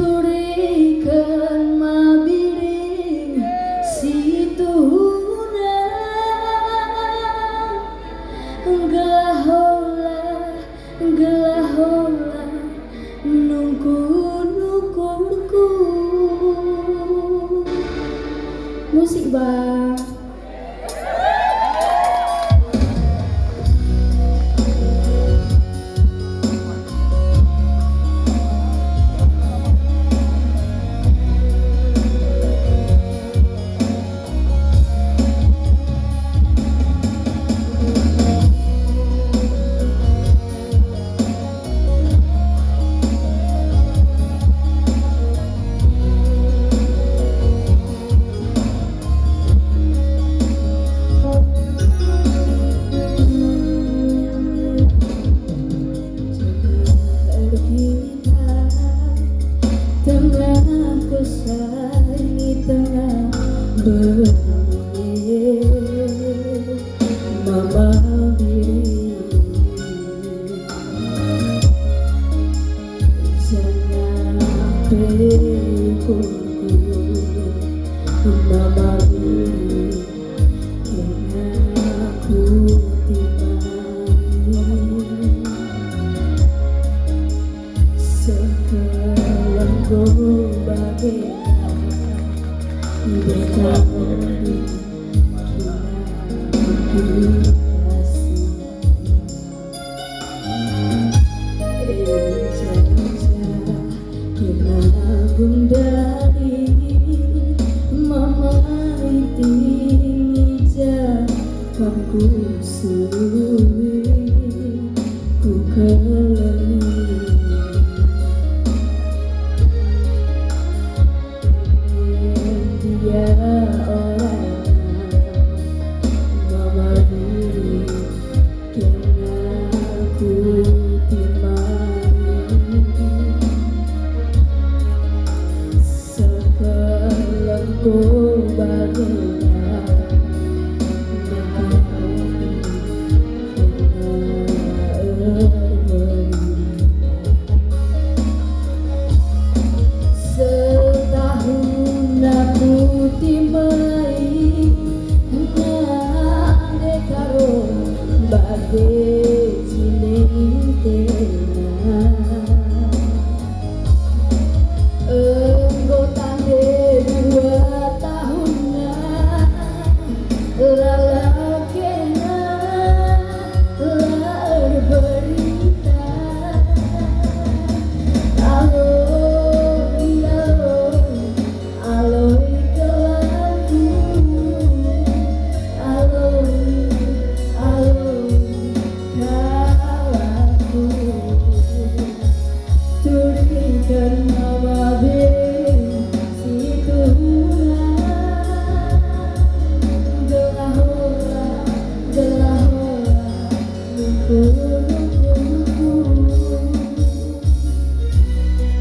Curikan mabiring situna gelahola nungku-nungkuku. Musik bang. Tengah kusai tengah berdiri mama diri, jangan berikuku mama diri yang aku timai sekarang bagai bertahun gundari mama itingja kaku suwi ku keleni dia orang mama diri yang aku timai sekarang ku bagai